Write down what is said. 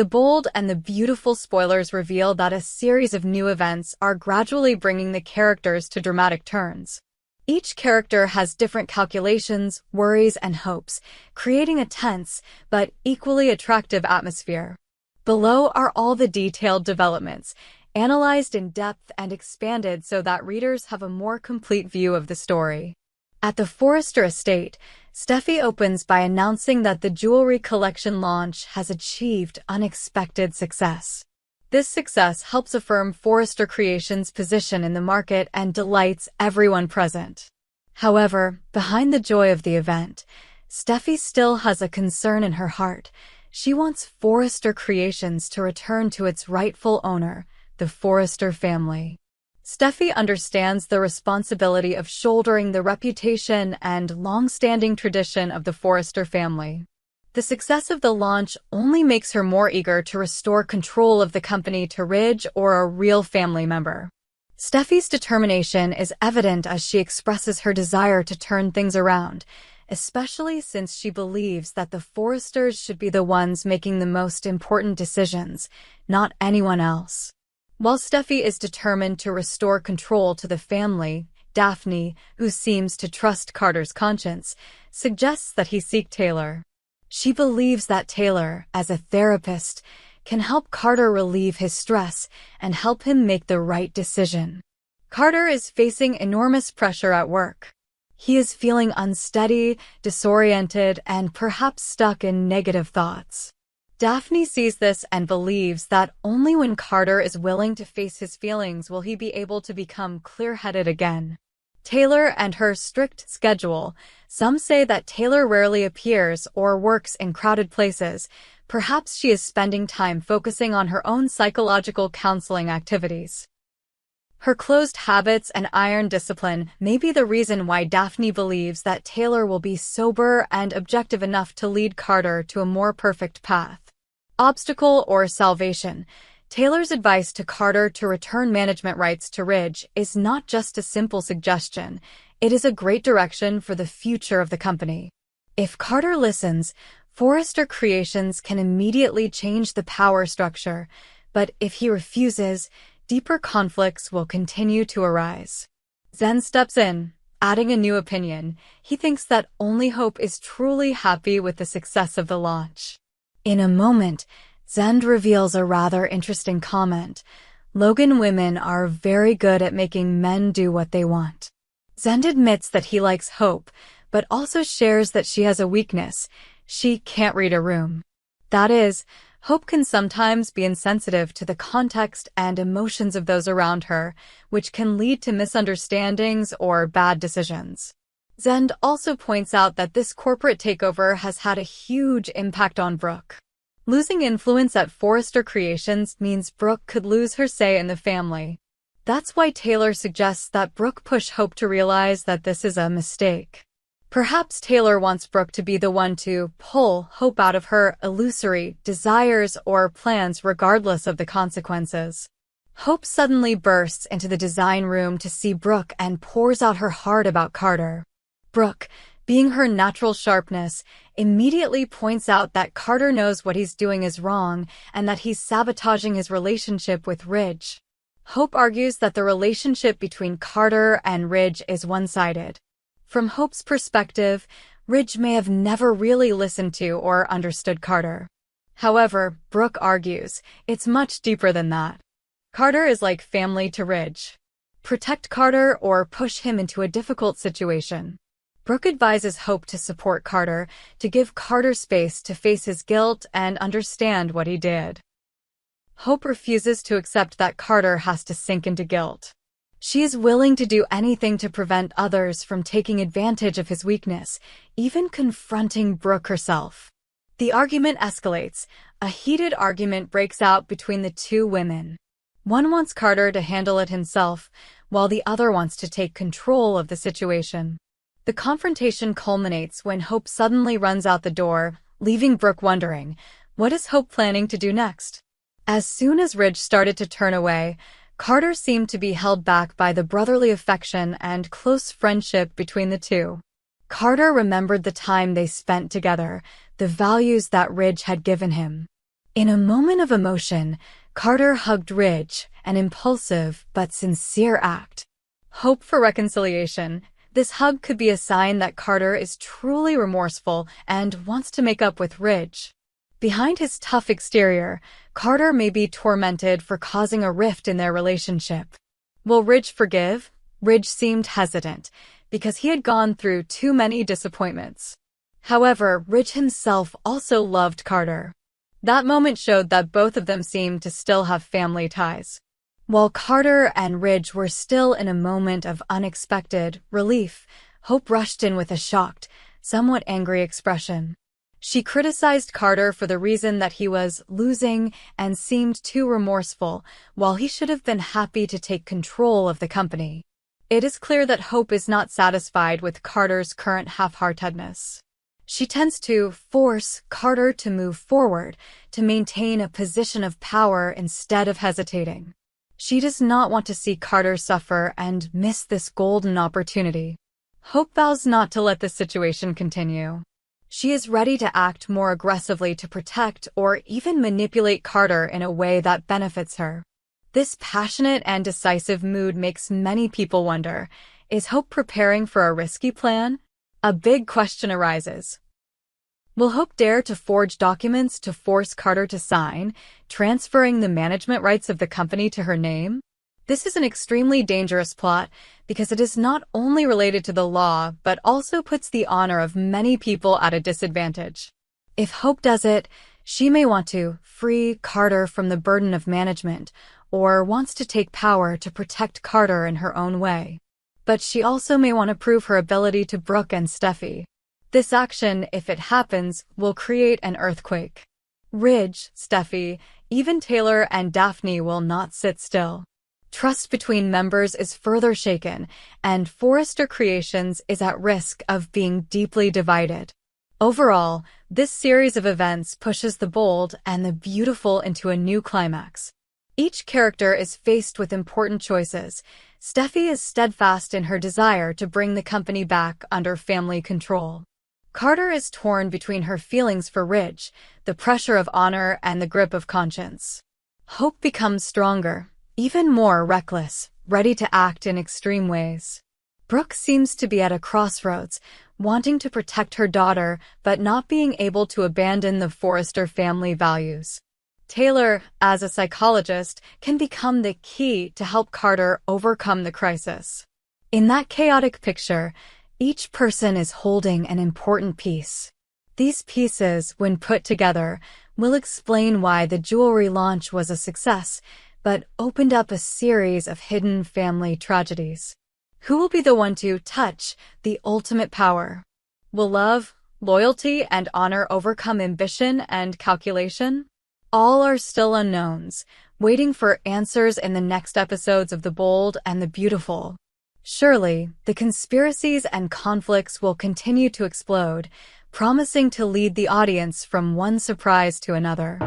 The bold and the beautiful spoilers reveal that a series of new events are gradually bringing the characters to dramatic turns. Each character has different calculations, worries, and hopes, creating a tense but equally attractive atmosphere. Below are all the detailed developments, analyzed in depth and expanded so that readers have a more complete view of the story. At the Forrester estate, Stephy opens by announcing that the jewelry collection launch has achieved unexpected success. This success helps affirm Forrester Creations' position in the market and delights everyone present. However, behind the joy of the event, Stephy still has a concern in her heart. She wants Forrester Creations to return to its rightful owner, the Forrester family. Stephy understands the responsibility of shouldering the reputation and long-standing tradition of the Forrester family. The success of the launch only makes her more eager to restore control of the company to Ridge or a real family member. Stephy's determination is evident as she expresses her desire to turn things around, especially since she believes that the Forresters should be the ones making the most important decisions, not anyone else. While Stephy is determined to restore control to the family, Daphne, who seems to trust Carter's conscience, suggests that he seek Taylor. She believes that Taylor, as a therapist, can help Carter relieve his stress and help him make the right decision. Carter is facing enormous pressure at work. He is feeling unsteady, disoriented, and perhaps stuck in negative thoughts. Daphne sees this and believes that only when Carter is willing to face his feelings will he be able to become clear-headed again. Taylor and her strict schedule. Some say that Taylor rarely appears or works in crowded places. Perhaps she is spending time focusing on her own psychological counseling activities. Her closed habits and iron discipline may be the reason why Daphne believes that Taylor will be sober and objective enough to lead Carter to a more perfect path. Obstacle or salvation. Taylor's advice to Carter to return management rights to Ridge is not just a simple suggestion, it is a great direction for the future of the company. If Carter listens, Forrester Creations can immediately change the power structure, but if he refuses, deeper conflicts will continue to arise. Zen steps in, adding a new opinion. He thinks that only Hope is truly happy with the success of the launch. In a moment, Zend reveals a rather interesting comment. Logan women are very good at making men do what they want. Zend admits that he likes Hope, but also shares that she has a weakness. She can't read a room. That is, Hope can sometimes be insensitive to the context and emotions of those around her, which can lead to misunderstandings or bad decisions. Zend also points out that this corporate takeover has had a huge impact on Brooke. Losing influence at Forrester Creations means Brooke could lose her say in the family. That's why Taylor suggests that Brooke push Hope to realize that this is a mistake. Perhaps Taylor wants Brooke to be the one to pull Hope out of her illusory desires or plans regardless of the consequences. Hope suddenly bursts into the design room to see Brooke and pours out her heart about Carter. Brooke, being her natural sharpness, immediately points out that Carter knows what he's doing is wrong and that he's sabotaging his relationship with Ridge. Hope argues that the relationship between Carter and Ridge is one-sided. From Hope's perspective, Ridge may have never really listened to or understood Carter. However, Brooke argues, it's much deeper than that. Carter is like family to Ridge. Protect Carter or push him into a difficult situation. Brooke advises Hope to support Carter, to give Carter space to face his guilt and understand what he did. Hope refuses to accept that Carter has to sink into guilt. She is willing to do anything to prevent others from taking advantage of his weakness, even confronting Brooke herself. The argument escalates. A heated argument breaks out between the two women. One wants Carter to handle it himself, while the other wants to take control of the situation. The confrontation culminates when Hope suddenly runs out the door, leaving Brooke wondering, what is Hope planning to do next? As soon as Ridge started to turn away, Carter seemed to be held back by the brotherly affection and close friendship between the two. Carter remembered the time they spent together, the values that Ridge had given him. In a moment of emotion, Carter hugged Ridge, an impulsive but sincere act. Hope for reconciliation. This hug could be a sign that Carter is truly remorseful and wants to make up with Ridge. Behind his tough exterior, Carter may be tormented for causing a rift in their relationship. Will Ridge forgive? Ridge seemed hesitant, because he had gone through too many disappointments. However, Ridge himself also loved Carter. That moment showed that both of them seemed to still have family ties. While Carter and Ridge were still in a moment of unexpected relief, Hope rushed in with a shocked, somewhat angry expression. She criticized Carter for the reason that he was losing and seemed too remorseful, while he should have been happy to take control of the company. It is clear that Hope is not satisfied with Carter's current half-heartedness. She tends to force Carter to move forward, to maintain a position of power instead of hesitating. She does not want to see Carter suffer and miss this golden opportunity. Hope vows not to let this situation continue. She is ready to act more aggressively to protect or even manipulate Carter in a way that benefits her. This passionate and decisive mood makes many people wonder, is Hope preparing for a risky plan? A big question arises. Will Hope dare to forge documents to force Carter to sign, transferring the management rights of the company to her name? This is an extremely dangerous plot because it is not only related to the law but also puts the honor of many people at a disadvantage. If Hope does it, she may want to free Carter from the burden of management or wants to take power to protect Carter in her own way. But she also may want to prove her ability to Brooke and Stephy. This action, if it happens, will create an earthquake. Ridge, Stephy, even Taylor and Daphne will not sit still. Trust between members is further shaken, and Forrester Creations is at risk of being deeply divided. Overall, this series of events pushes the bold and the beautiful into a new climax. Each character is faced with important choices. Stephy is steadfast in her desire to bring the company back under family control. Carter is torn between her feelings for Ridge, the pressure of honor, and the grip of conscience. Hope becomes stronger, even more reckless, ready to act in extreme ways. Brooke seems to be at a crossroads, wanting to protect her daughter but not being able to abandon the Forrester family values. Taylor, as a psychologist, can become the key to help Carter overcome the crisis. In that chaotic picture, each person is holding an important piece. These pieces, when put together, will explain why the jewelry launch was a success, but opened up a series of hidden family tragedies. Who will be the one to touch the ultimate power? Will love, loyalty, and honor overcome ambition and calculation? All are still unknowns, waiting for answers in the next episodes of The Bold and the Beautiful. Surely, the conspiracies and conflicts will continue to explode, promising to lead the audience from one surprise to another.